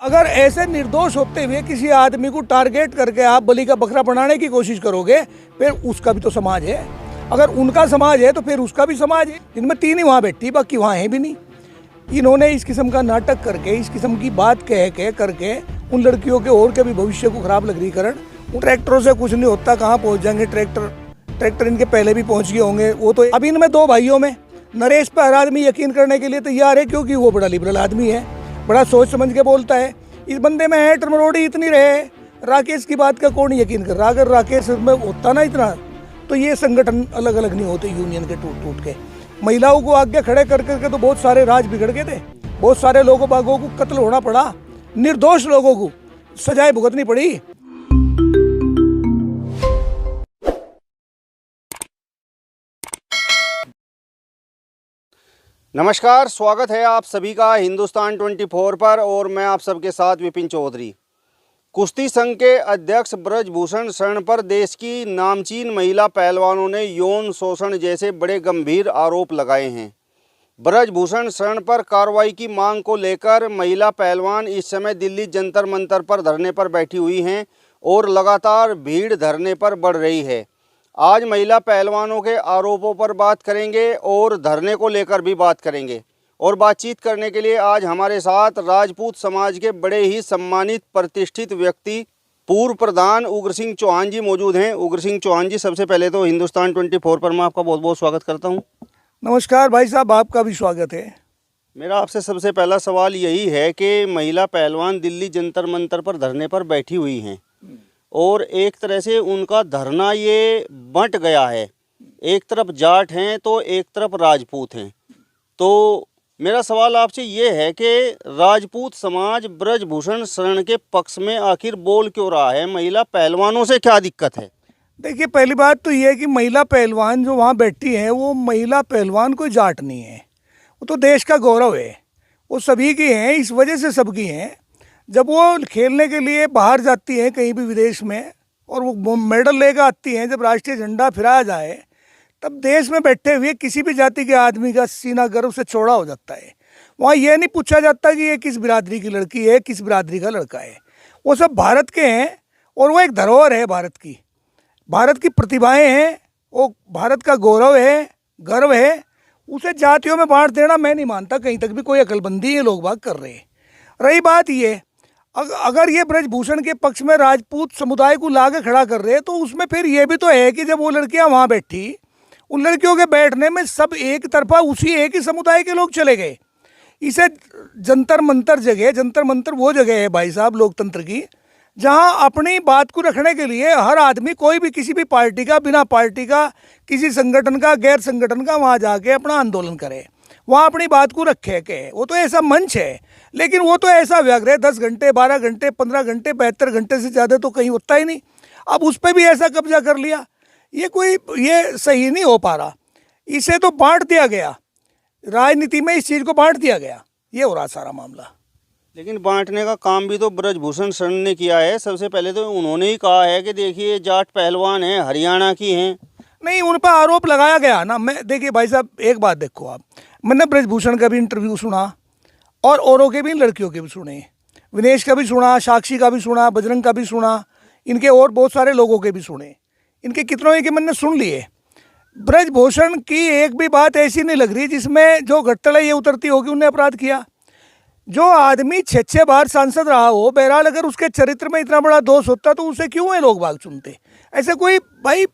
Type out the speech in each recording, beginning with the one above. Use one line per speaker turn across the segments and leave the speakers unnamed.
अगर ऐसे निर्दोष होते हुए किसी आदमी को टारगेट करके आप बलि का बकरा बनाने की कोशिश करोगे, फिर उसका भी तो समाज है। अगर उनका समाज है तो फिर उसका भी समाज है। इनमें तीन ही वहाँ बैठी, बाकी वहाँ है भी नहीं। इन्होंने इस किस्म का नाटक करके, इस किस्म की बात कह करके उन लड़कियों के और के भी भविष्य को खराब लग रही करण। उन ट्रैक्टरों से कुछ नहीं होता, कहाँ पहुँच जाएंगे ट्रैक्टर इनके पहले भी पहुँच गए होंगे। वो तो अब इनमें दो भाइयों में नरेश पर हर आदमी यकीन करने के लिए तैयार है, क्योंकि वो बड़ा लिबरल आदमी है, बड़ा सोच समझ के बोलता है। इस बंदे में है टर्मरोड़ी इतनी रहे, राकेश की बात का कौन यकीन कर रहा। अगर राकेश में होता ना इतना, तो ये संगठन अलग अलग नहीं होते यूनियन के टूट के। महिलाओं को आगे खड़े कर करके तो बहुत सारे राज बिगड़ गए थे, बहुत सारे लोगों बागों को कत्ल होना पड़ा, निर्दोष लोगों को सजाएं भुगतनी पड़ी।
नमस्कार, स्वागत है आप सभी का हिंदुस्तान 24 पर और मैं आप सबके साथ विपिन चौधरी। कुश्ती संघ के अध्यक्ष ब्रजभूषण शरण पर देश की नामचीन महिला पहलवानों ने यौन शोषण जैसे बड़े गंभीर आरोप लगाए हैं। ब्रजभूषण शरण पर कार्रवाई की मांग को लेकर महिला पहलवान इस समय दिल्ली जंतर मंतर पर धरने पर बैठी हुई हैं और लगातार भीड़ धरने पर बढ़ रही है। आज महिला पहलवानों के आरोपों पर बात करेंगे और धरने को लेकर भी बात करेंगे। और बातचीत करने के लिए आज हमारे साथ राजपूत समाज के बड़े ही सम्मानित प्रतिष्ठित व्यक्ति पूर्व प्रधान उग्र सिंह चौहान जी मौजूद हैं। उग्र सिंह चौहान जी, सबसे पहले तो हिंदुस्तान 24 पर मैं आपका बहुत बहुत स्वागत करता हूं।
नमस्कार भाई साहब, आपका भी स्वागत है।
मेरा आपसे सबसे पहला सवाल यही है कि महिला पहलवान दिल्ली जंतर मंतर पर धरने पर बैठी हुई हैं और एक तरह से उनका धरना ये बंट गया है, एक तरफ जाट हैं तो एक तरफ राजपूत हैं। तो मेरा सवाल आपसे ये है कि राजपूत समाज ब्रजभूषण शरण के पक्ष में आखिर बोल क्यों रहा है? महिला पहलवानों से क्या दिक्कत है?
देखिए, पहली बात तो ये है कि महिला पहलवान जो वहाँ बैठी है, वो महिला पहलवान कोई जाट नहीं है, वो तो देश का गौरव है, वो सभी की हैं, इस वजह से सबकी हैं। जब वो खेलने के लिए बाहर जाती हैं कहीं भी विदेश में और वो मेडल लेकर आती हैं, जब राष्ट्रीय झंडा फहराया जाए, तब देश में बैठे हुए किसी भी जाति के आदमी का सीना गर्व से चौड़ा हो जाता है। वहाँ ये नहीं पूछा जाता कि ये किस बिरादरी की लड़की है, किस बिरादरी का लड़का है। वो सब भारत के हैं और वो एक धरोहर है भारत की प्रतिभाएं हैं, वो भारत का गौरव है, गर्व है। उसे जातियों में बांट देना मैं नहीं मानता कहीं तक भी कोई अकलमंदी ये लोग बात कर रहे हैं। रही बात ये, अगर ये ब्रजभूषण के पक्ष में राजपूत समुदाय को ला के खड़ा कर रहे हैं, तो उसमें फिर ये भी तो है कि जब वो लड़कियां वहाँ बैठी, उन लड़कियों के बैठने में सब एक तरफा उसी एक ही समुदाय के लोग चले गए। इसे जंतर मंतर वो जगह है भाई साहब लोकतंत्र की, जहाँ अपनी बात को रखने के लिए हर आदमी, कोई भी किसी भी पार्टी का, बिना पार्टी का, किसी संगठन का, गैर संगठन का, वहाँ जाके अपना आंदोलन करे, वहाँ अपनी बात को रखे के। वो तो ऐसा मंच है, लेकिन वो तो ऐसा व्यग्र है 10 घंटे, 12 घंटे, 15 घंटे, 72 घंटे से ज़्यादा तो कहीं होता ही नहीं। अब उस पर भी ऐसा कब्जा कर लिया, ये सही नहीं हो पा रहा। इसे तो बांट दिया गया, राजनीति में इस चीज़ को बांट दिया गया, ये हो रहा सारा मामला।
लेकिन बांटने का काम भी तो ब्रजभूषण शरण ने किया है। सबसे पहले तो उन्होंने ही कहा है कि देखिए जाट पहलवान हैं, हरियाणा की हैं।
नहीं, उन पर आरोप लगाया गया ना। मैं देखिए भाई साहब, एक बात देखो आप, मैंने ब्रजभूषण का भी इंटरव्यू सुना और औरों के भी, लड़कियों के भी सुने, विनेश का भी सुना, साक्षी का भी सुना, बजरंग का भी सुना, इनके और बहुत सारे लोगों के भी सुने, इनके कितनों ही के मैंने सुन लिए। ब्रजभूषण की एक भी बात ऐसी नहीं लग रही जिसमें जो घटतल ये उतरती होगी उन्हें अपराध किया। जो आदमी 6 बार सांसद रहा हो, बहरहाल अगर उसके चरित्र में इतना बड़ा दोष होता तो उसे क्यों है लोग बाग चुनते? ऐसे कोई भाई,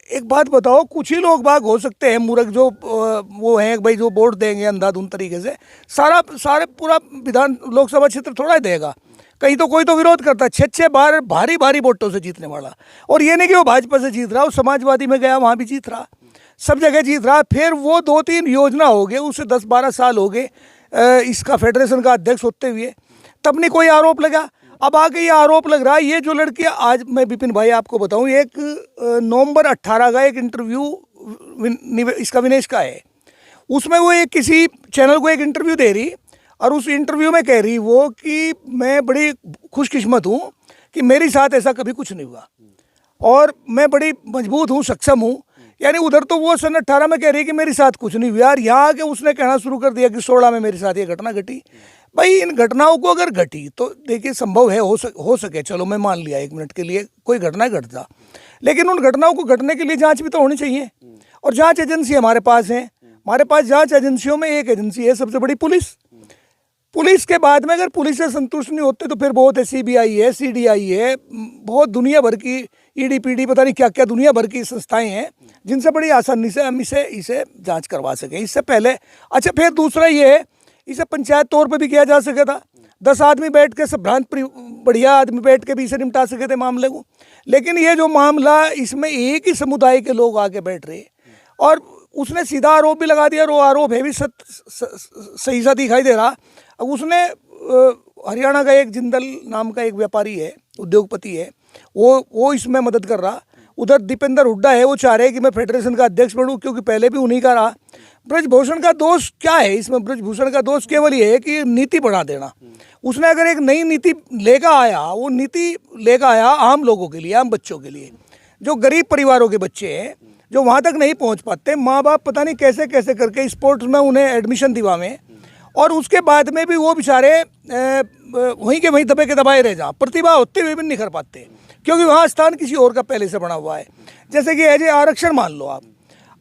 एक बात बताओ, कुछ ही लोग बाग हो सकते हैं मूर्ख जो वो हैं भाई, जो वोट देंगे अंधाधुंध तरीके से। सारे पूरा विधान लोकसभा क्षेत्र थोड़ा ही देगा, कहीं तो कोई तो विरोध करता है। 6 बार भारी भारी वोटों से जीतने वाला, और ये नहीं कि वो भाजपा से जीत रहा, वो समाजवादी में गया वहाँ भी जीत रहा, सब जगह जीत रहा। फिर वो 2-3 योजना हो गए, उससे 10-12 साल हो गए इसका फेडरेशन का अध्यक्ष होते हुए, तब नहीं कोई आरोप लगा। अब आगे ये आरोप लग रहा है। ये जो लड़की, आज मैं विपिन भाई आपको बताऊं, एक नवंबर 18 का एक इंटरव्यू इसका विनेश का है, उसमें वो एक किसी चैनल को एक इंटरव्यू दे रही, और उस इंटरव्यू में कह रही वो कि मैं बड़ी खुशकिस्मत हूँ कि मेरे साथ ऐसा कभी कुछ नहीं हुआ और मैं बड़ी मजबूत हूँ, सक्षम हूँ। यानी उधर तो वो सन 18 में कह रही कि मेरे साथ कुछ नहीं हुआ, यार यहाँ आके उसने कहना शुरू कर दिया कि 16 में मेरे साथ ये घटना घटी। भाई इन घटनाओं को अगर घटी तो देखिए संभव है, हो सके, चलो मैं मान लिया 1 मिनट के लिए कोई घटना घटता, लेकिन उन घटनाओं को घटने के लिए जांच भी तो होनी चाहिए। और जांच एजेंसी हमारे पास है, हमारे पास जांच एजेंसियों में एक एजेंसी है सबसे बड़ी पुलिस। पुलिस के बाद में अगर पुलिस से संतुष्ट नहीं होते तो फिर बहुत है, सीबीआई है, सीडीआई है, बहुत दुनिया भर की ईडी पीडी पता नहीं क्या क्या दुनिया भर की संस्थाएं हैं जिनसे बड़ी आसानी से हम इसे जांच करवा सकें। इससे पहले अच्छा, फिर दूसरा ये है, इसे पंचायत तौर पर भी किया जा सका था, 10 आदमी बैठ के संभ्रांत बढ़िया आदमी बैठ के भी इसे निपटा सके थे मामले को। लेकिन ये जो मामला, इसमें एक ही समुदाय के लोग आके बैठ रहे और उसने सीधा आरोप भी लगा दिया, और वो आरोप है भी सही सा दिखाई दे रहा। अब उसने हरियाणा का एक जिंदल नाम का एक व्यापारी है, उद्योगपति है, वो इसमें मदद कर रहा। उधर दीपेंद्र हुड्डा है, वो चाह रहे हैं कि मैं फेडरेशन का अध्यक्ष बनूं, क्योंकि पहले भी उन्हीं का रहा। ब्रजभूषण का दोष क्या है इसमें? ब्रजभूषण का दोष केवल ये है कि नीति बढ़ा देना। उसने अगर एक नई नीति लेकर आया, वो नीति लेकर आया आम लोगों के लिए, आम बच्चों के लिए, जो गरीब परिवारों के बच्चे हैं, जो वहाँ तक नहीं पहुँच पाते, माँ बाप पता नहीं कैसे कैसे करके स्पोर्ट्स में उन्हें एडमिशन दिवावें, और उसके बाद में भी वो बेचारे वहीं के वहीं दबे के दबाए रह जा, प्रतिभा होते हुए भी निखर पाते, क्योंकि वहाँ स्थान किसी और का पहले से बना हुआ है। जैसे कि एज ए आरक्षण मान लो आप,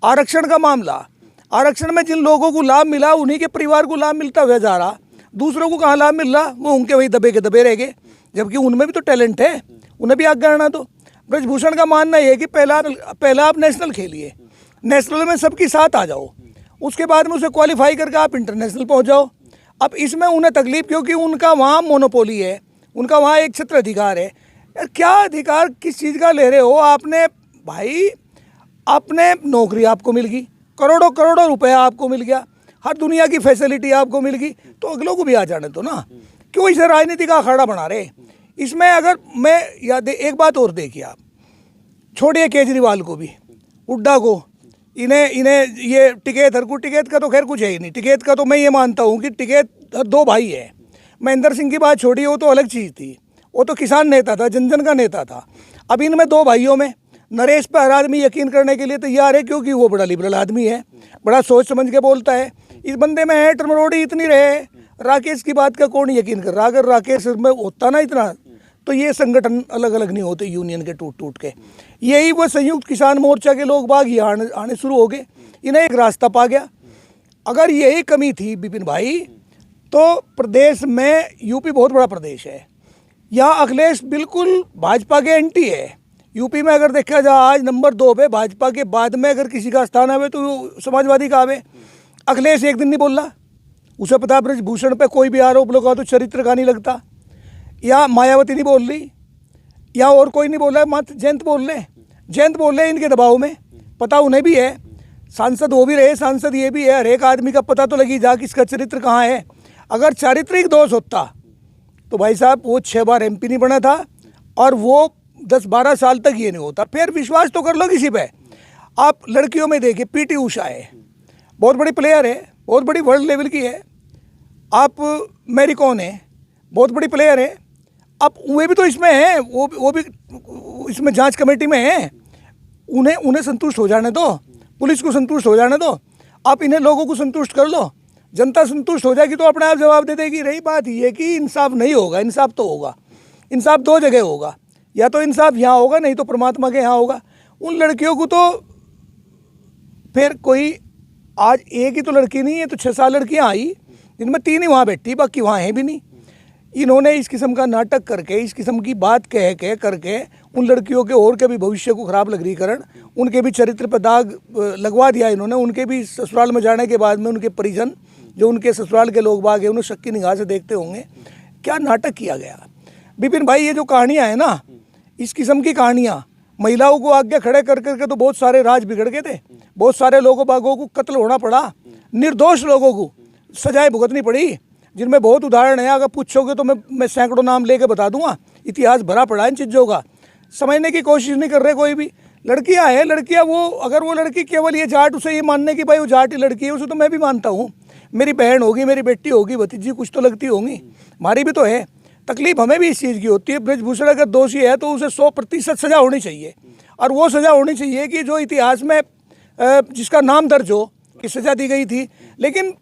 आरक्षण का मामला, आरक्षण में जिन लोगों को लाभ मिला उन्हीं के परिवार को लाभ मिलता हुआ जा रहा, दूसरों को कहाँ लाभ मिल रहा, वो उनके वहीं दबे के दबे रह गए, जबकि उनमें भी तो टैलेंट है, उन्हें भी आगे आना दो। ब्रजभूषण का मानना ये है कि पहला आप नेशनल खेलिए, नेशनल में सबकी साथ आ जाओ, उसके बाद में उसे क्वालिफाई करके आप इंटरनेशनल पहुंच जाओ। अब इसमें उन्हें तकलीफ, क्योंकि उनका वहाँ मोनोपोली है, उनका वहाँ एक छत्र अधिकार है। यार क्या अधिकार किस चीज़ का ले रहे हो आपने भाई? आपने नौकरी आपको मिल गई, करोड़ों करोड़ों रुपया आपको मिल गया, हर दुनिया की फैसिलिटी आपको मिल गई, तो अगलों को भी आ जाने दो ना, क्यों इसे राजनीति का अखाड़ा बना रहे? इसमें अगर मैं याद एक बात और देखिए आप, छोड़िए केजरीवाल को भी, हुड्डा को, इन्हें ये टिकैत हरकू, टिकैत का तो खैर कुछ है ही नहीं। टिकैत का तो मैं ये मानता हूँ कि टिकैत 2 भाई है। महेंद्र सिंह की बात छोड़िए, वो तो अलग चीज़ थी, वो तो किसान नेता था, जन जन का नेता था। अब इनमें 2 भाइयों में नरेश पर हर आदमी यकीन करने के लिए तैयार है, क्योंकि वो बड़ा लिबरल आदमी है, बड़ा सोच समझ के बोलता है। इस बंदे में है टर्मरोड़ी इतनी रहे, राकेश की बात का कौन यकीन कर रहा? अगर राकेश में होता ना इतना, तो ये संगठन अलग अलग नहीं होते, यूनियन के टूट टूट के। यही वो संयुक्त किसान मोर्चा के लोग बाग यहाँ आने शुरू हो गए, इन्हें एक रास्ता पा गया। अगर यही कमी थी विपिन भाई, तो प्रदेश में, यूपी बहुत बड़ा प्रदेश है, यहाँ अखिलेश बिल्कुल भाजपा के एंटी है। यूपी में अगर देखा जाए आज नंबर 2 पे भाजपा के बाद में अगर किसी का स्थान आवे तो समाजवादी का आवे। अखिलेश एक दिन नहीं बोल रहा, उसे पता ब्रजभूषण पे कोई भी आरोप लगा तो चरित्र का नहीं लगता, या मायावती नहीं बोल रही, या और कोई नहीं बोल रहा, मात्र जयंत बोल रहे इनके दबाव में। पता उन्हें भी है, सांसद वो भी रहे, सांसद ये भी है, हर एक आदमी का पता तो लगी जा किसका चरित्र कहाँ है। अगर चारित्रिक दोष होता तो भाई साहब वो 6 बार MP नहीं बना था, और वो 10-12 साल तक ये नहीं होता। फिर विश्वास तो कर लो किसी पे। आप लड़कियों में देखिए, PT उषा है, बहुत बड़ी प्लेयर है, बहुत बड़ी वर्ल्ड लेवल की है। आप मैरी कॉम है, बहुत बड़ी प्लेयर है। अब वे भी तो इसमें हैं, वो भी इसमें जांच कमेटी में हैं। उन्हें संतुष्ट हो जाने दो, पुलिस को संतुष्ट हो जाने दो, आप इन्हें लोगों को संतुष्ट कर लो, जनता संतुष्ट हो जाएगी तो अपने आप जवाब दे देगी। रही बात ये कि इंसाफ नहीं होगा, इंसाफ तो होगा, इंसाफ 2 जगह होगा, या तो इंसाफ यहाँ होगा, नहीं तो परमात्मा के यहाँ होगा। उन लड़कियों को तो फिर कोई, आज एक ही तो लड़की नहीं है, तो 6-7 लड़कियाँ आई, जिनमें 3 ही वहाँ बैठी, बाकी वहाँ हैं भी नहीं। इन्होंने इस किस्म का नाटक करके, इस किस्म की बात कह के करके उन लड़कियों के और के भी भविष्य को खराब लगरीकरण, उनके भी चरित्र पर दाग लगवा दिया इन्होंने। उनके भी ससुराल में जाने के बाद में उनके परिजन, जो उनके ससुराल के लोग बाग हैं, उन्हें शक की निगाह से देखते होंगे। क्या नाटक किया गया विपिन भाई। ये जो कहानियाँ हैं ना, इस किस्म की कहानियाँ, महिलाओं को आगे खड़े कर करके तो बहुत सारे राज बिगड़ गए थे, बहुत सारे लोगों बागों को कत्ल होना पड़ा, निर्दोष लोगों को सजाएं भुगतनी पड़ी, जिनमें बहुत उदाहरण है। अगर पूछोगे तो मैं सैकड़ों नाम लेके बता दूंगा। इतिहास भरा पड़ा है इन चीज़ों का, समझने की कोशिश नहीं कर रहे कोई भी। लड़कियां हैं, लड़कियां, वो अगर वो लड़की केवल ये जाट, उसे ये मानने की भाई वो जाट ही लड़की है, उसे तो मैं भी मानता हूँ, मेरी बहन होगी, मेरी बेटी होगी, भतीजी कुछ तो लगती होंगी, हमारी भी तो है। तकलीफ हमें भी इस चीज़ की होती है। ब्रजभूषण अगर दोषी है तो उसे 100% सज़ा होनी चाहिए, और वो सज़ा होनी चाहिए कि जो इतिहास में जिसका नाम दर्ज हो कि सज़ा दी गई थी। लेकिन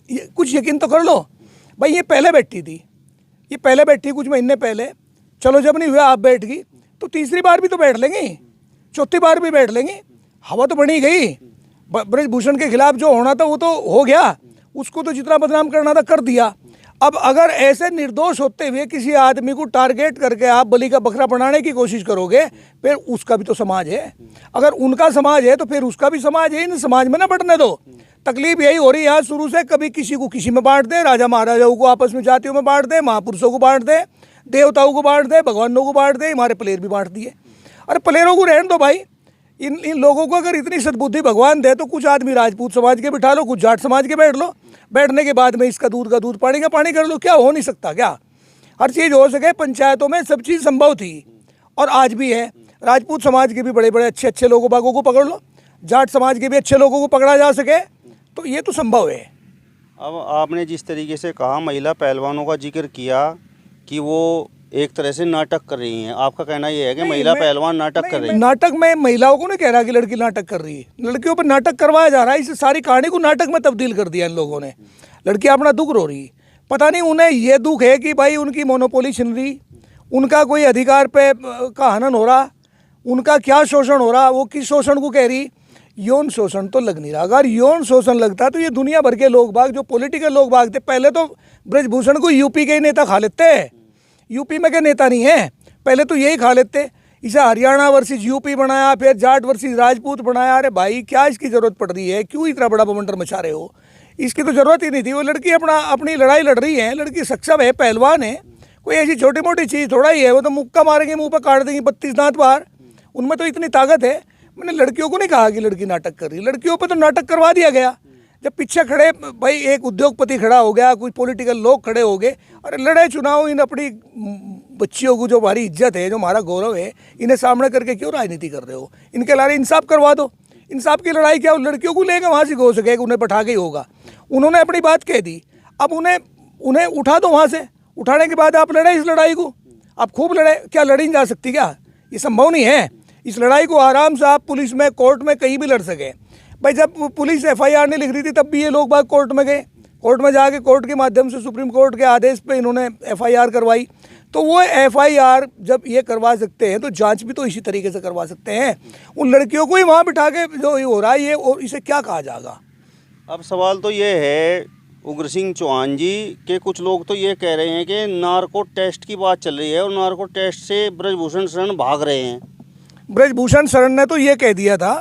कुछ यकीन तो कर लो, भाई ये पहले बैठी थी, ये पहले बैठी कुछ महीने पहले, चलो जब नहीं हुआ आप बैठ गई तो तीसरी बार भी तो बैठ लेंगी, चौथी बार भी बैठ लेंगी। हवा तो बनी गई, ब्रजभूषण के खिलाफ जो होना था वो तो हो गया, उसको तो जितना बदनाम करना था कर दिया। अब अगर ऐसे निर्दोष होते हुए किसी आदमी को टारगेट करके आप बलि का बकरा बनाने की कोशिश करोगे, फिर उसका भी तो समाज है। अगर उनका समाज है तो फिर उसका भी समाज है, इन समाज में ना बढ़ने दो। तकलीफ यही हो रही है यहाँ शुरू से, कभी किसी को किसी में बांट दे, राजा महाराजाओं को आपस में जातियों में बांट दे, महापुरुषों को बांट दे, देवताओं को बांट दे, भगवानों को बांट दे, हमारे प्लेयर भी बांट दिए। अरे प्लेयरों को रहने दो भाई, इन लोगों को अगर इतनी सद्बुद्धि भगवान दे तो कुछ आदमी राजपूत समाज के बिठा लो, कुछ जाट समाज के बैठ लो, बैठने के बाद में इसका दूध का दूध पानी का पानी कर लो। क्या हो नहीं सकता क्या? हर चीज़ हो सके। पंचायतों में सब चीज़ संभव थी और आज भी है। राजपूत समाज के भी बड़े बड़े अच्छे अच्छे लोगों बागों को पकड़ लो, जाट समाज के भी अच्छे लोगों को पकड़ा जा सके, तो ये तो संभव है।
अब आपने जिस तरीके से कहा महिला पहलवानों का जिक्र किया कि वो एक तरह से नाटक कर रही हैं, आपका कहना ये है कि महिला पहलवान नाटक कर रही है?
नाटक में महिलाओं को नहीं कह रहा कि लड़की नाटक कर रही है, लड़कियों पर नाटक करवाया जा रहा है। इस सारी कहानी को नाटक में तब्दील कर दिया इन लोगों ने। लड़कियां अपना दुख रो रही है, पता नहीं उन्हें ये दुख है कि भाई उनकी मोनोपोली छिन रही, उनका कोई अधिकार पे का हनन हो रहा, उनका क्या शोषण हो रहा, वो किस शोषण को कह रही। यौन शोषण तो लग नहीं रहा। अगर यौन शोषण लगता तो ये दुनिया भर के लोग बाग, जो पॉलिटिकल लोग बाग थे, पहले तो ब्रजभूषण को यूपी के ही नेता खा लेते। यूपी में के नेता नहीं है, पहले तो यही खा लेते। इसे हरियाणा वर्सेस यूपी बनाया, फिर जाट वर्सेस राजपूत बनाया। अरे भाई क्या इसकी ज़रूरत पड़ रही है? क्यों इतना बड़ा बवंडर मचा रहे हो? इसकी तो ज़रूरत ही नहीं थी। वो लड़की अपनी लड़ाई लड़ रही है, लड़की सक्षम है, पहलवान है, कोई ऐसी छोटी मोटी चीज़ थोड़ा ही है। वो तो मुक्का मारेंगे, मुँह पर काट देंगे 32 दांत बाहर, उनमें तो इतनी ताकत है। मैंने लड़कियों को नहीं कहा कि लड़की नाटक कर रही, लड़कियों पर तो नाटक करवा दिया गया। जब पीछे खड़े भाई एक उद्योगपति खड़ा हो गया, कुछ पॉलिटिकल लोग खड़े हो गए, अरे लड़े चुनाव, इन अपनी बच्चियों को जो हमारी इज्जत है, जो हमारा गौरव है, इन्हें सामने करके क्यों राजनीति कर रहे हो? इनके लारे इंसाफ करवा दो। इंसाफ की लड़ाई क्या लड़कियों को लेकर वहाँ से हो सके, उन्हें बैठा के ही होगा। उन्होंने अपनी बात कह दी, अब उन्हें उठा दो वहाँ से। उठाने के बाद आप लड़े इस लड़ाई को, आप खूब लड़े। क्या लड़ी नहीं जा सकती क्या? ये संभव नहीं है। इस लड़ाई को आराम से आप पुलिस में, कोर्ट में, कहीं भी लड़ सके। भाई जब पुलिस FIR नहीं लिख रही थी तब भी ये लोग बाग कोर्ट में गए, कोर्ट में जाके कोर्ट के माध्यम से, सुप्रीम कोर्ट के आदेश पे इन्होंने FIR करवाई। तो वो FIR जब ये करवा सकते हैं तो जांच भी तो इसी तरीके से करवा सकते हैं। उन लड़कियों को ही वहाँ बिठा के जो हो रहा है ये, और इसे क्या कहा जाएगा?
अब सवाल तो ये है उग्र सिंह चौहान जी के, कुछ लोग तो ये कह रहे हैं कि नार्को टेस्ट की बात चल रही है और नार्को टेस्ट से ब्रजभूषण शरण भाग रहे हैं।
ब्रजभूषण शरण ने तो ये कह दिया था,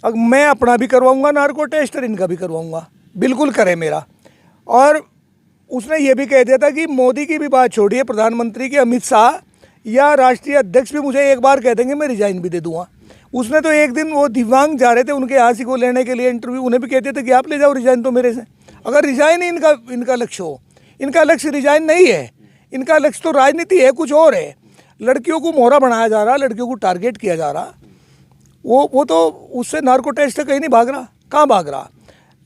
अब मैं अपना भी करवाऊंगा नार्को टेस्ट और इनका भी करवाऊंगा, बिल्कुल करे मेरा। और उसने ये भी कह दिया था कि मोदी की भी बात छोड़िए, प्रधानमंत्री के अमित शाह या राष्ट्रीय अध्यक्ष भी मुझे एक बार कह देंगे मैं रिजाइन भी दे दूंगा। उसने तो एक दिन वो दिव्यांग जा रहे थे उनके यहाँ को लेने के लिए इंटरव्यू, उन्हें भी कहते थे कि आप ले जाओ रिजाइन तो मेरे से। अगर रिजाइन ही इनका लक्ष्य हो, इनका लक्ष्य रिजाइन नहीं है, इनका लक्ष्य तो राजनीति है, कुछ और है। लड़कियों को मोहरा बनाया जा रहा, लड़कियों को टारगेट किया जा रहा, वो तो उससे नार्को टेस्ट से कहीं नहीं भाग रहा, कहाँ भाग रहा।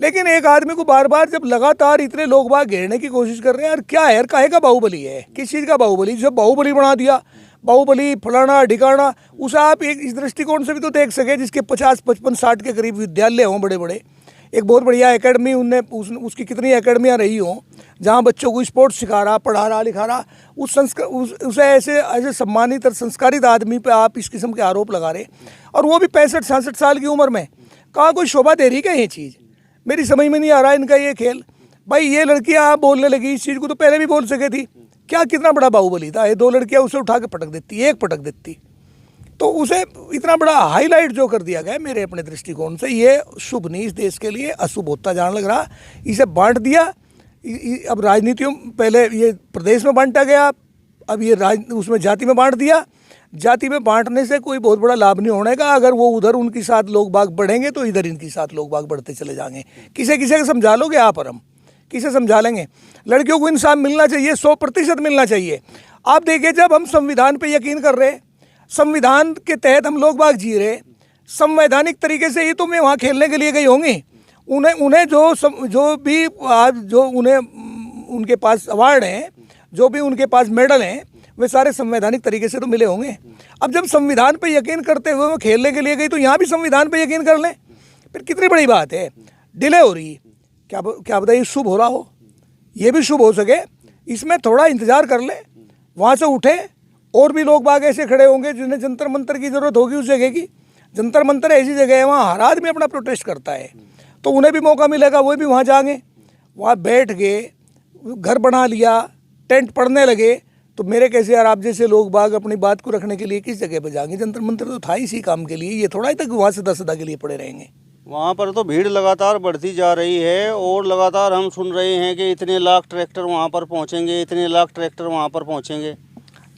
लेकिन एक आदमी को बार बार जब लगातार इतने लोग बाग घेरने की कोशिश कर रहे हैं, यार क्या है यार, काहे का बाहुबली है, किस चीज़ का बाहुबली? जब बाहुबली बना दिया, बाहुबली फलाना ढिकाना, उसे आप एक इस दृष्टिकोण से भी तो देख सके जिसके 50, 55, 60 के करीब विद्यालय हों बड़े बड़े, एक बहुत बढ़िया एकेडमी उसकी कितनी एकेडमियाँ रही हों जहाँ बच्चों को स्पोर्ट्स सिखा रहा, पढ़ा रहा, लिखा रहा, उसे ऐसे सम्मानित और संस्कारित आदमी पे आप इस किस्म के आरोप लगा रहे, और वो भी 65-66 साल की उम्र में। कहाँ कोई शोभा दे रही क्या ये चीज़? मेरी समझ में नहीं आ रहा इनका ये खेल। भाई ये लड़कियाँ आप बोलने लगी, इस चीज़ को तो पहले भी बोल सके थी। क्या कितना बड़ा बाहुबली था? ये 2 लड़कियाँ उसे उठा के पटक देती, एक पटक देती, तो उसे इतना बड़ा हाईलाइट जो कर दिया गया मेरे अपने दृष्टिकोण से, ये शुभ नहीं, इस देश के लिए अशुभ होता जाने लग रहा। इसे बांट दिया, अब राजनीतियों, पहले ये प्रदेश में बांटा गया, अब ये उसमें जाति में बांट दिया। जाति में बांटने से कोई बहुत बड़ा लाभ नहीं होने का। अगर वो उधर उनके साथ लोग बाग बढ़ेंगे तो इधर इनके साथ लोग बाग बढ़ते चले जाएंगे। किसे को समझा लोगे आप और हम? किसे समझा लेंगे? लड़कियों को इंसाफ मिलना चाहिए, 100% मिलना चाहिए। आप देखिए, जब हम संविधान पे यकीन कर रहे, संविधान के तहत हम लोग बाग जी रहे, संवैधानिक तरीके से ही तो मैं वहाँ खेलने के लिए गई होंगी। उन्हें जो भी आज जो उन्हें उनके पास अवार्ड हैं, जो भी उनके पास मेडल हैं, वे सारे संवैधानिक तरीके से तो मिले होंगे। अब जब संविधान पे यकीन करते हुए वो खेलने के लिए गई तो यहाँ भी संविधान पे यकीन कर लें, फिर कितनी बड़ी बात है। डिले हो रही, क्या बताइए, शुभ हो रहा हो? ये भी शुभ हो सके, इसमें थोड़ा इंतजार कर ले, वहाँ से उठे। और भी लोग बाग ऐसे खड़े होंगे जिन्हें जंतर मंतर की ज़रूरत होगी उस जगह की। जंतर मंतर ऐसी जगह है वहाँ हर आदमी अपना प्रोटेस्ट करता है, तो उन्हें भी मौका मिलेगा, वो भी वहाँ जाएंगे, वहाँ बैठ गए, घर बना लिया, टेंट पड़ने लगे। तो मेरे कैसे यार, आप जैसे लोग बाग अपनी बात को रखने के लिए किस जगह पर जाएंगे? जंतर मंतर तो था इसी काम के लिए, ये थोड़ा ही तक वहाँ से 10 सदा के लिए पड़े रहेंगे।
वहाँ पर तो भीड़ लगातार बढ़ती जा रही है और लगातार हम सुन रहे हैं कि इतने लाख ट्रैक्टर वहाँ पर पहुँचेंगे, इतने लाख ट्रैक्टर वहाँ पर पहुँचेंगे।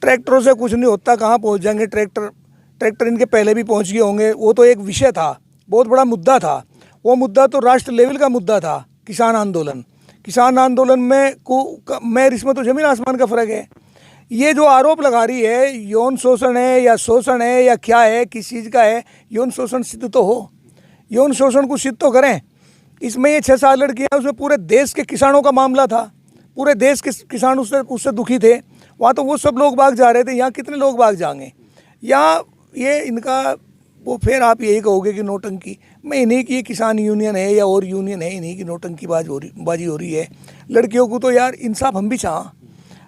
ट्रैक्टरों से कुछ नहीं होता, कहाँ पहुँच जाएंगे ट्रैक्टर इनके पहले भी पहुँच गए होंगे। वो तो एक विषय था, बहुत बड़ा मुद्दा था। वो मुद्दा तो राष्ट्र लेवल का मुद्दा था, किसान आंदोलन। किसान आंदोलन में इसमें तो जमीन आसमान का फ़र्क है। ये जो आरोप लगा रही है यौन शोषण है या शोषण है या क्या है, किस चीज़ का है, यौन शोषण सिद्ध तो हो, यौन शोषण को सिद्ध तो करें। इसमें ये 6 साल लड़कियाँ, उसमें पूरे देश के किसानों का मामला था, पूरे देश के किसान उससे दुखी थे। वहाँ तो वो सब लोग भाग जा रहे थे, यहाँ कितने लोग भाग जाएंगे? यहाँ ये इनका वो फिर आप यही कहोगे कि नोटंकी। मैं इन्हीं की, किसान यूनियन है या और यूनियन है, इन्हीं की नोटंकी बाजी हो रही है। लड़कियों को तो यार इंसाफ हम भी चाह,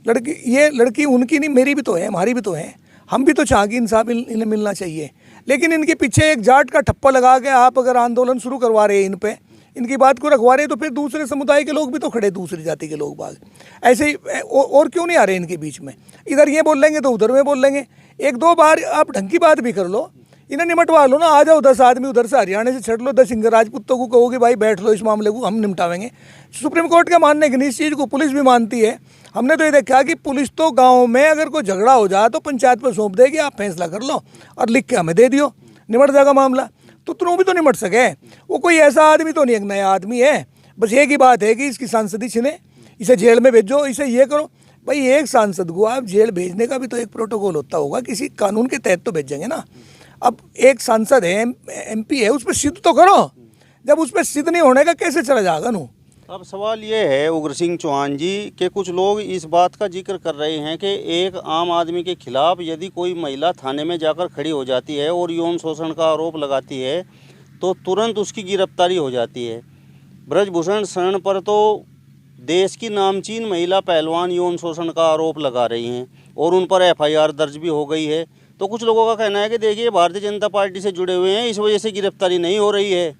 ये लड़की उनकी नहीं, मेरी भी तो है, हमारी भी तो है, हम भी तो चाह कि इंसाफ इन्हें मिलना चाहिए। लेकिन इनके पीछे एक जाट का ठप्पा लगा के आप अगर आंदोलन शुरू करवा रहे हैं, इन पे इनकी बात को रखवा रहे हैं, तो फिर दूसरे समुदाय के लोग भी तो खड़े, दूसरी जाति के लोग बाग ऐसे ही और क्यों नहीं आ रहे इनके बीच में? इधर ये बोल लेंगे तो उधर में बोल लेंगे। 1-2 बार आप ढंग की बात भी कर लो, इन्हें निमटवा लो ना। आ जाओ 10 आदमी उधर से हरियाणा से छट लो, 10 सिंह राजपूतों को कहोगे भाई बैठ लो, इस मामले को हम निपटावेंगे। सुप्रीम कोर्ट के मानने की नहीं, इस चीज़ को पुलिस भी मानती है। हमने तो ये देखा कि पुलिस तो गाँव में अगर कोई झगड़ा हो जाए तो पंचायत पर सौंप देगी, आप फैसला कर लो और लिख के हमें दे दियो, निमट जाएगा मामला। तो तुम भी तो निमट सके। वो कोई ऐसा आदमी तो नहीं, एक नया आदमी है। बस एक ही बात है कि इसकी सांसदी छिने, इसे जेल में भेजो, इसे ये करो। भाई एक सांसद को आप जेल भेजने का भी तो एक प्रोटोकॉल होता होगा, किसी कानून के तहत तो भेजेंगे ना। अब एक सांसद है, MP है, उस पर सिद्ध तो करो। जब उस पर सिद्ध नहीं होने का कैसे चला जाएगा नू?
अब सवाल ये है उग्र सिंह चौहान जी कि कुछ लोग इस बात का जिक्र कर रहे हैं कि एक आम आदमी के खिलाफ यदि कोई महिला थाने में जाकर खड़ी हो जाती है और यौन शोषण का आरोप लगाती है तो तुरंत उसकी गिरफ्तारी हो जाती है। ब्रजभूषण शरण पर तो देश की नामचीन महिला पहलवान यौन शोषण का आरोप लगा रही हैं और उन पर FIR दर्ज भी हो गई है। तो कुछ लोगों का कहना है कि देखिए भारतीय जनता पार्टी से जुड़े हुए हैं, इस वजह से गिरफ्तारी नहीं हो रही है।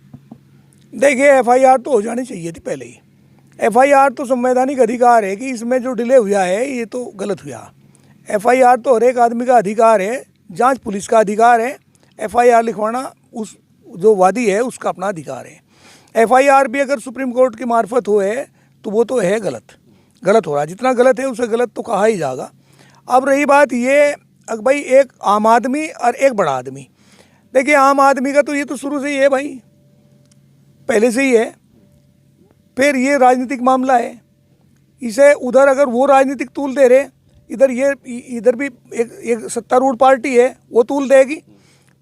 देखिए FIR तो हो जानी चाहिए थी पहले ही। FIR तो संवैधानिक अधिकार है कि इसमें जो डिले हुआ है ये तो गलत हुआ। FIR तो हर एक आदमी का अधिकार है, जांच पुलिस का अधिकार है, FIR लिखवाना उस जो वादी है उसका अपना अधिकार है। FIR भी अगर सुप्रीम कोर्ट की मार्फत हो है तो वो तो है गलत हो रहा है। जितना गलत है उससे गलत तो कहा ही जाएगा। अब रही बात ये भाई, एक आम आदमी और एक बड़ा आदमी। देखिए आम आदमी का तो ये तो शुरू से ही है भाई, पहले से ही है। फिर ये राजनीतिक मामला है, इसे उधर अगर वो राजनीतिक तूल दे रहे, इधर भी एक सत्तारूढ़ पार्टी है वो तूल देगी,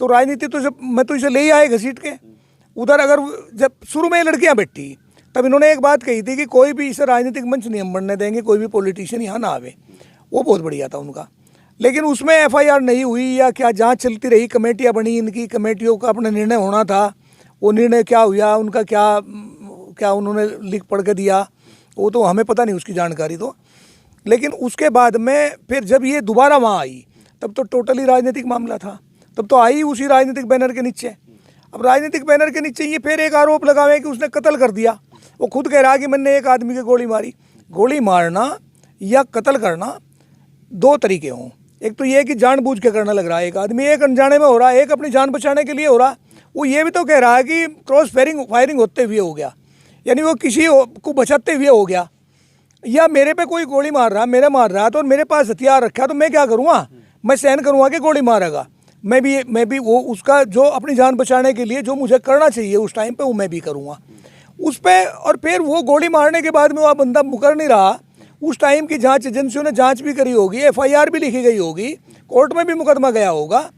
तो राजनीति तो मैं तो इसे ले ही आए घसीट के। उधर अगर जब शुरू में लड़कियां बैठी तब इन्होंने एक बात कही थी कि कोई भी इसे राजनीतिक मंच नहीं हम बनने देंगे, कोई भी पॉलिटिशियन यहाँ ना आवे। वो बहुत बढ़िया था उनका। लेकिन उसमें FIR नहीं हुई या क्या, जांच चलती रही, कमेटियाँ बनी, इनकी कमेटियों का अपना निर्णय होना था। वो निर्णय क्या हुआ, उनका क्या उन्होंने लिख पढ़ के दिया, वो तो हमें पता नहीं उसकी जानकारी तो। लेकिन उसके बाद में फिर जब ये दोबारा वहाँ आई तब तो टोटली राजनीतिक मामला था, तब तो आई उसी राजनीतिक बैनर के नीचे। अब राजनीतिक बैनर के नीचे ये फिर एक आरोप लगावे कि उसने कत्ल कर दिया। वो खुद कह रहा है कि मैंने एक आदमी की गोली मारी। गोली मारना या कत्ल करना 2 तरीके हों। एक तो ये कि जानबूझ के करना लग रहा है एक आदमी, एक अनजाने में हो रहा है, एक अपनी जान बचाने के लिए हो रहा। वो ये भी तो कह रहा है कि क्रॉस फायरिंग होते हुए हो गया, यानी वो किसी को बचाते हुए हो गया। या मेरे पे कोई गोली मार रहा तो और मेरे पास हथियार रखा तो मैं क्या करूँगा? मैं सहन करूँगा कि गोली मारेगा। मैं भी वो उसका जो अपनी जान बचाने के लिए जो मुझे करना चाहिए उस टाइम पे वो मैं भी करूँगा उस पर। और फिर वो गोली मारने के बाद में वह बंदा मुकर नहीं रहा, उस टाइम की जांच एजेंसियों ने जांच भी करी होगी, FIR भी लिखी गई होगी, कोर्ट में भी मुकदमा गया होगा,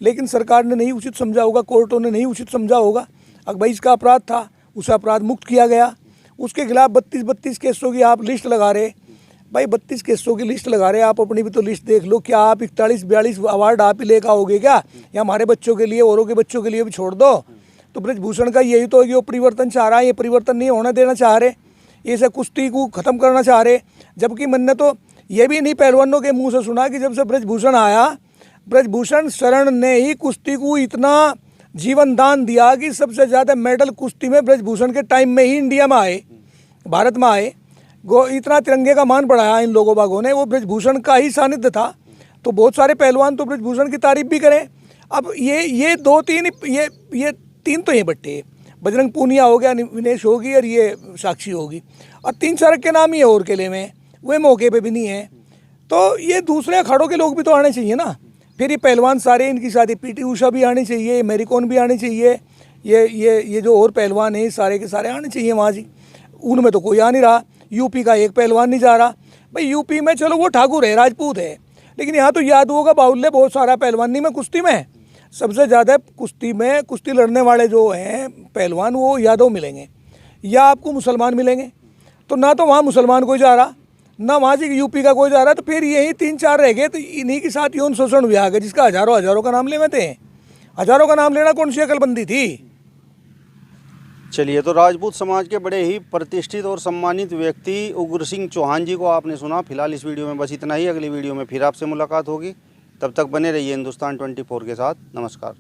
लेकिन सरकार ने नहीं उचित समझा होगा, कोर्टों ने नहीं उचित समझा होगा। अब भाई इसका अपराध था, उस अपराध मुक्त किया गया। उसके खिलाफ 32 केसों की आप लिस्ट लगा रहे। भाई 32 केसों की लिस्ट लगा रहे, आप अपनी भी तो लिस्ट देख लो। क्या आप 41-42 अवार्ड आप ही लेकर आओगे क्या? या हमारे बच्चों के लिए, औरों के बच्चों के लिए भी छोड़ दो। तो ब्रजभूषण का यही तो है कि वो परिवर्तन चाह रहा है, ये परिवर्तन नहीं होने देना चाह रहे। ये सब कुश्ती को ख़त्म करना चाह रहे। जबकि मैंने तो ये भी नहीं पहलवानों के मुंह से सुना कि जब से ब्रजभूषण आया, ब्रजभूषण शरण ने ही कुश्ती को इतना जीवन दान दिया कि सबसे ज़्यादा मेडल कुश्ती में ब्रजभूषण के टाइम में ही इंडिया में आए, भारत में आए। इतना तिरंगे का मान बढ़ाया इन लोगों बागों ने, वो ब्रजभूषण का ही सानिध्य था। तो बहुत सारे पहलवान तो ब्रजभूषण की तारीफ भी करें। अब ये दो तीन ये तीन तो ये बट्टे, बजरंग पूनिया हो गया, विनेश होगी और ये साक्षी होगी, और 3-4 के नाम ही है और किले में, वे मौके पे भी नहीं है। तो ये दूसरे अखाड़ों के लोग भी तो आने चाहिए ना। फिर ये पहलवान सारे, इनकी शादी पीटी उषा भी आनी चाहिए, मैरी कॉम भी आनी चाहिए, ये जो और पहलवान है सारे के सारे आने चाहिए वहाँ जी। उनमें तो कोई आ नहीं रहा। यूपी का एक पहलवान नहीं जा रहा भाई। यूपी में चलो वो ठाकुर है, राजपूत है, लेकिन यहाँ तो यादवों का बाहुल्य बहुत सारा पहलवानी में, कुश्ती में सबसे ज़्यादा कुश्ती लड़ने वाले जो हैं पहलवान वो यादव मिलेंगे या आपको मुसलमान मिलेंगे। तो ना तो वहाँ मुसलमान कोई जा रहा, ना वहाँ से यूपी का कोई जा रहा। तो फिर यही 3-4 रह गए। तो इन्हीं के साथ यौन शोषण हुआ है, जिसका हज़ारों का नाम ले में थे। हज़ारों का नाम लेना कौन सी अकलबंदी थी।
चलिए, तो राजपूत समाज के बड़े ही प्रतिष्ठित और सम्मानित व्यक्ति उग्र सिंह चौहान जी को आपने सुना। फिलहाल इस वीडियो में बस इतना ही। अगली वीडियो में फिर आपसे मुलाकात होगी। तब तक बने रहिए हिंदुस्तान 24 के साथ। नमस्कार।